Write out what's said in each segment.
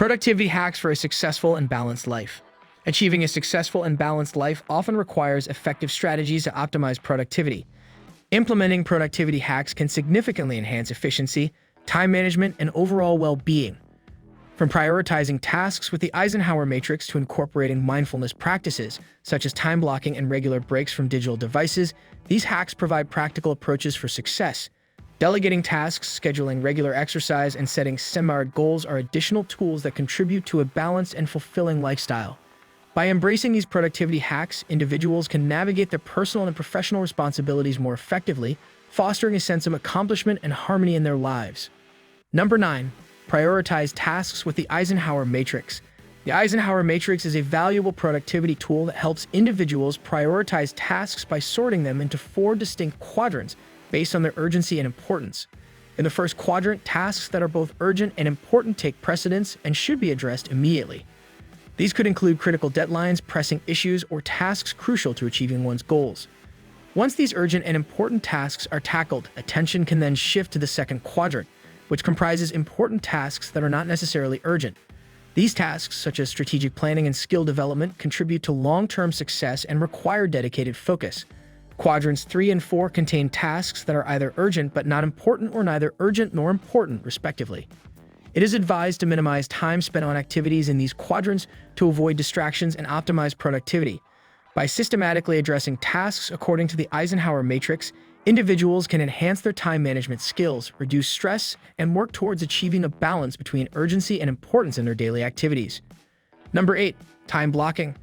Productivity hacks for a successful and balanced life. Achieving a successful and balanced life often requires effective strategies to optimize productivity. Implementing productivity hacks can significantly enhance efficiency, time management, and overall well-being. From prioritizing tasks with the Eisenhower matrix to incorporating mindfulness practices, such as time blocking and regular breaks from digital devices, these hacks provide practical approaches for success. Delegating tasks, scheduling regular exercise, and setting SMART goals are additional tools that contribute to a balanced and fulfilling lifestyle. By embracing these productivity hacks, individuals can navigate their personal and professional responsibilities more effectively, fostering a sense of accomplishment and harmony in their lives. Number 9. Prioritize tasks with the Eisenhower matrix. The Eisenhower matrix is a valuable productivity tool that helps individuals prioritize tasks by sorting them into 4 distinct quadrants based on their urgency and importance. In the first quadrant, tasks that are both urgent and important take precedence and should be addressed immediately. These could include critical deadlines, pressing issues, or tasks crucial to achieving one's goals. Once these urgent and important tasks are tackled, attention can then shift to the second quadrant, which comprises important tasks that are not necessarily urgent. These tasks, such as strategic planning and skill development, contribute to long-term success and require dedicated focus. Quadrants 3 and 4 contain tasks that are either urgent but not important or neither urgent nor important, respectively. It is advised to minimize time spent on activities in these quadrants to avoid distractions and optimize productivity. By systematically addressing tasks according to the Eisenhower matrix, individuals can enhance their time management skills, reduce stress, and work towards achieving a balance between urgency and importance in their daily activities. Number 8. Time blocking.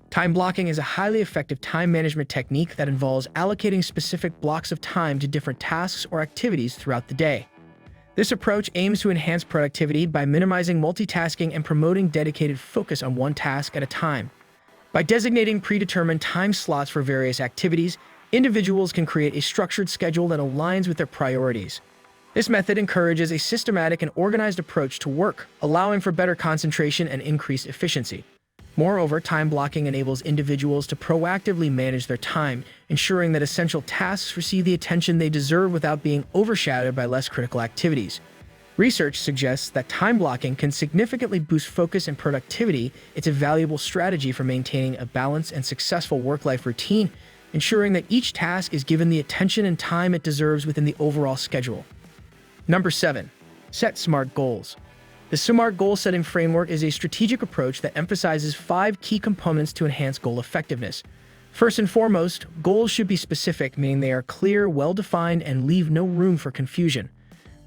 Time blocking is a highly effective time management technique that involves allocating specific blocks of time to different tasks or activities throughout the day. This approach aims to enhance productivity by minimizing multitasking and promoting dedicated focus on one task at a time. By designating predetermined time slots for various activities, individuals can create a structured schedule that aligns with their priorities. This method encourages a systematic and organized approach to work, allowing for better concentration and increased efficiency. Moreover, time blocking enables individuals to proactively manage their time, ensuring that essential tasks receive the attention they deserve without being overshadowed by less critical activities. Research suggests that time blocking can significantly boost focus and productivity. It's a valuable strategy for maintaining a balanced and successful work-life routine, ensuring that each task is given the attention and time it deserves within the overall schedule. Number 7. Set SMART goals. The SMART goal-setting framework is a strategic approach that emphasizes 5 key components to enhance goal effectiveness. First and foremost, goals should be specific, meaning they are clear, well-defined, and leave no room for confusion.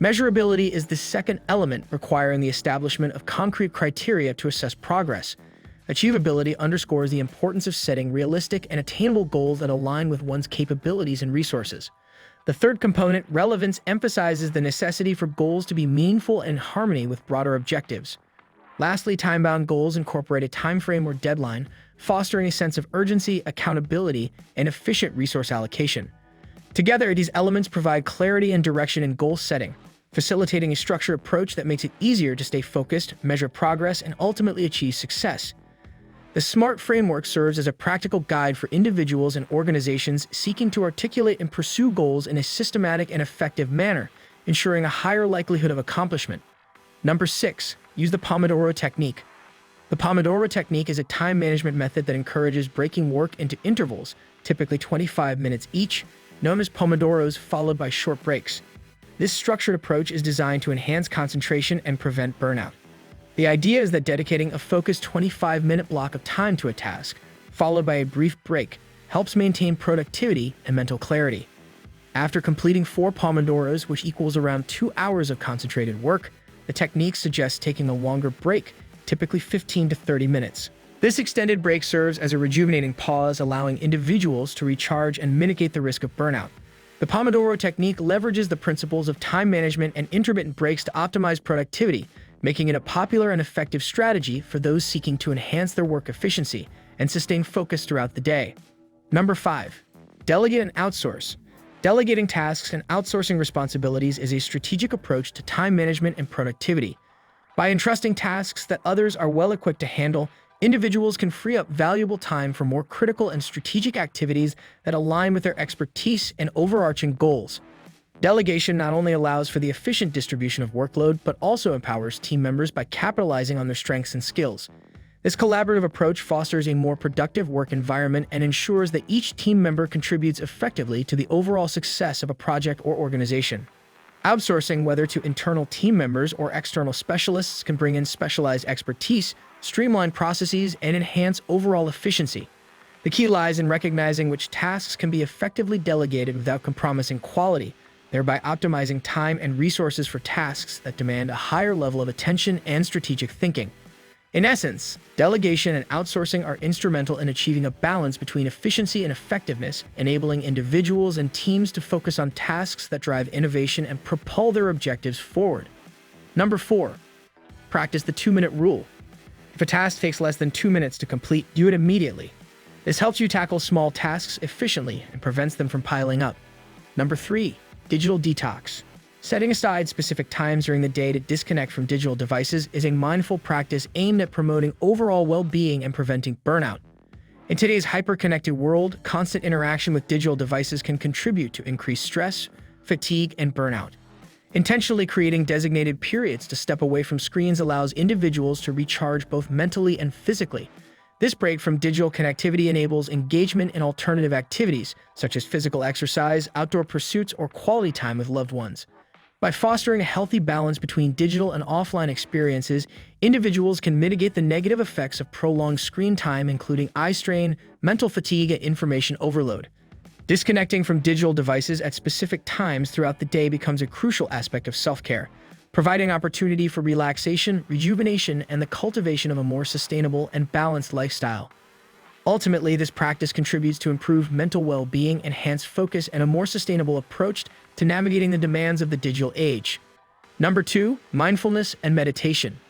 Measurability is the second element, requiring the establishment of concrete criteria to assess progress. Achievability underscores the importance of setting realistic and attainable goals that align with one's capabilities and resources. The third component, relevance, emphasizes the necessity for goals to be meaningful and in harmony with broader objectives. Lastly, time-bound goals incorporate a time frame or deadline, fostering a sense of urgency, accountability, and efficient resource allocation. Together, these elements provide clarity and direction in goal setting, facilitating a structured approach that makes it easier to stay focused, measure progress, and ultimately achieve success. The SMART framework serves as a practical guide for individuals and organizations seeking to articulate and pursue goals in a systematic and effective manner, ensuring a higher likelihood of accomplishment. Number 6. Use the Pomodoro technique. The Pomodoro technique is a time management method that encourages breaking work into intervals, typically 25 minutes each, known as Pomodoros, followed by short breaks. This structured approach is designed to enhance concentration and prevent burnout. The idea is that dedicating a focused 25-minute block of time to a task, followed by a brief break, helps maintain productivity and mental clarity. After completing 4 Pomodoros, which equals around 2 hours of concentrated work, the technique suggests taking a longer break, typically 15 to 30 minutes. This extended break serves as a rejuvenating pause, allowing individuals to recharge and mitigate the risk of burnout. The Pomodoro technique leverages the principles of time management and intermittent breaks to optimize productivity, making it a popular and effective strategy for those seeking to enhance their work efficiency and sustain focus throughout the day. Number 5. Delegate and outsource. Delegating tasks and outsourcing responsibilities is a strategic approach to time management and productivity. By entrusting tasks that others are well-equipped to handle, individuals can free up valuable time for more critical and strategic activities that align with their expertise and overarching goals. Delegation not only allows for the efficient distribution of workload, but also empowers team members by capitalizing on their strengths and skills. This collaborative approach fosters a more productive work environment and ensures that each team member contributes effectively to the overall success of a project or organization. Outsourcing, whether to internal team members or external specialists, can bring in specialized expertise, streamline processes, and enhance overall efficiency. The key lies in recognizing which tasks can be effectively delegated without compromising quality, thereby optimizing time and resources for tasks that demand a higher level of attention and strategic thinking. In essence, delegation and outsourcing are instrumental in achieving a balance between efficiency and effectiveness, enabling individuals and teams to focus on tasks that drive innovation and propel their objectives forward. Number 4. Practice the 2-minute rule. If a task takes less than 2 minutes to complete, do it immediately. This helps you tackle small tasks efficiently and prevents them from piling up. Number 3. Digital detox. Setting aside specific times during the day to disconnect from digital devices is a mindful practice aimed at promoting overall well-being and preventing burnout. In today's hyper-connected world, constant interaction with digital devices can contribute to increased stress, fatigue, and burnout. Intentionally creating designated periods to step away from screens allows individuals to recharge both mentally and physically. This break from digital connectivity enables engagement in alternative activities, such as physical exercise, outdoor pursuits, or quality time with loved ones. By fostering a healthy balance between digital and offline experiences, individuals can mitigate the negative effects of prolonged screen time, including eye strain, mental fatigue, and information overload. Disconnecting from digital devices at specific times throughout the day becomes a crucial aspect of self-care, providing opportunity for relaxation, rejuvenation, and the cultivation of a more sustainable and balanced lifestyle. Ultimately, this practice contributes to improved mental well-being, enhanced focus, and a more sustainable approach to navigating the demands of the digital age. Number 2, mindfulness and meditation.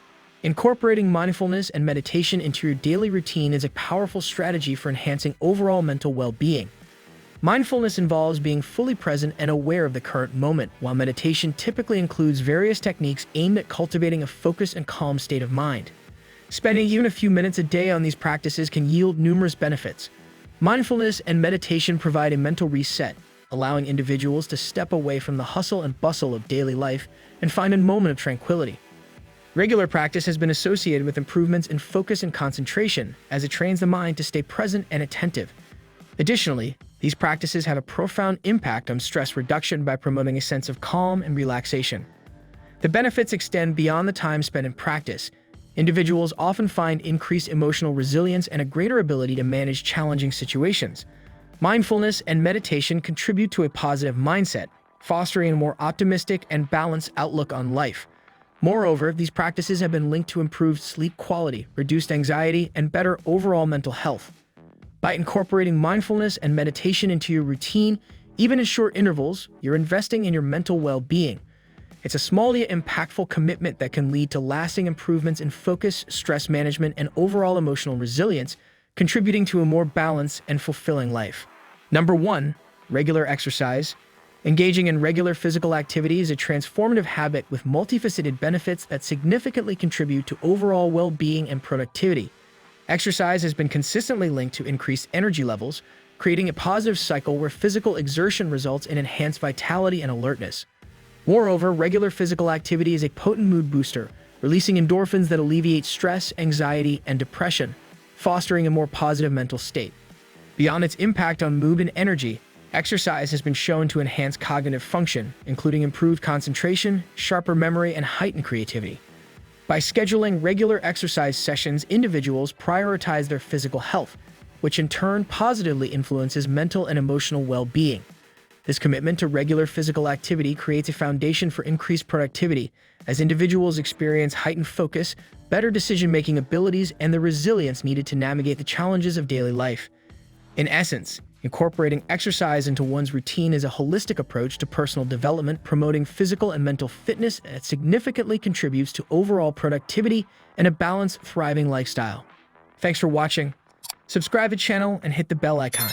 Incorporating mindfulness and meditation into your daily routine is a powerful strategy for enhancing overall mental well-being. Mindfulness involves being fully present and aware of the current moment, while meditation typically includes various techniques aimed at cultivating a focused and calm state of mind. Spending even a few minutes a day on these practices can yield numerous benefits. Mindfulness and meditation provide a mental reset, allowing individuals to step away from the hustle and bustle of daily life and find a moment of tranquility. Regular practice has been associated with improvements in focus and concentration, as it trains the mind to stay present and attentive. Additionally, these practices have a profound impact on stress reduction by promoting a sense of calm and relaxation. The benefits extend beyond the time spent in practice. Individuals often find increased emotional resilience and a greater ability to manage challenging situations. Mindfulness and meditation contribute to a positive mindset, fostering a more optimistic and balanced outlook on life. Moreover, these practices have been linked to improved sleep quality, reduced anxiety, and better overall mental health. By incorporating mindfulness and meditation into your routine, even in short intervals, you're investing in your mental well-being. It's a small yet impactful commitment that can lead to lasting improvements in focus, stress management, and overall emotional resilience, contributing to a more balanced and fulfilling life. Number 1, regular exercise. Engaging in regular physical activity is a transformative habit with multifaceted benefits that significantly contribute to overall well-being and productivity. Exercise has been consistently linked to increased energy levels, creating a positive cycle where physical exertion results in enhanced vitality and alertness. Moreover, regular physical activity is a potent mood booster, releasing endorphins that alleviate stress, anxiety, and depression, fostering a more positive mental state. Beyond its impact on mood and energy, exercise has been shown to enhance cognitive function, including improved concentration, sharper memory, and heightened creativity. By scheduling regular exercise sessions, individuals prioritize their physical health, which in turn positively influences mental and emotional well-being. This commitment to regular physical activity creates a foundation for increased productivity, as individuals experience heightened focus, better decision-making abilities, and the resilience needed to navigate the challenges of daily life. In essence, incorporating exercise into one's routine is a holistic approach to personal development, promoting physical and mental fitness that significantly contributes to overall productivity and a balanced, thriving lifestyle. Thanks for watching. Subscribe to the channel and hit the bell icon.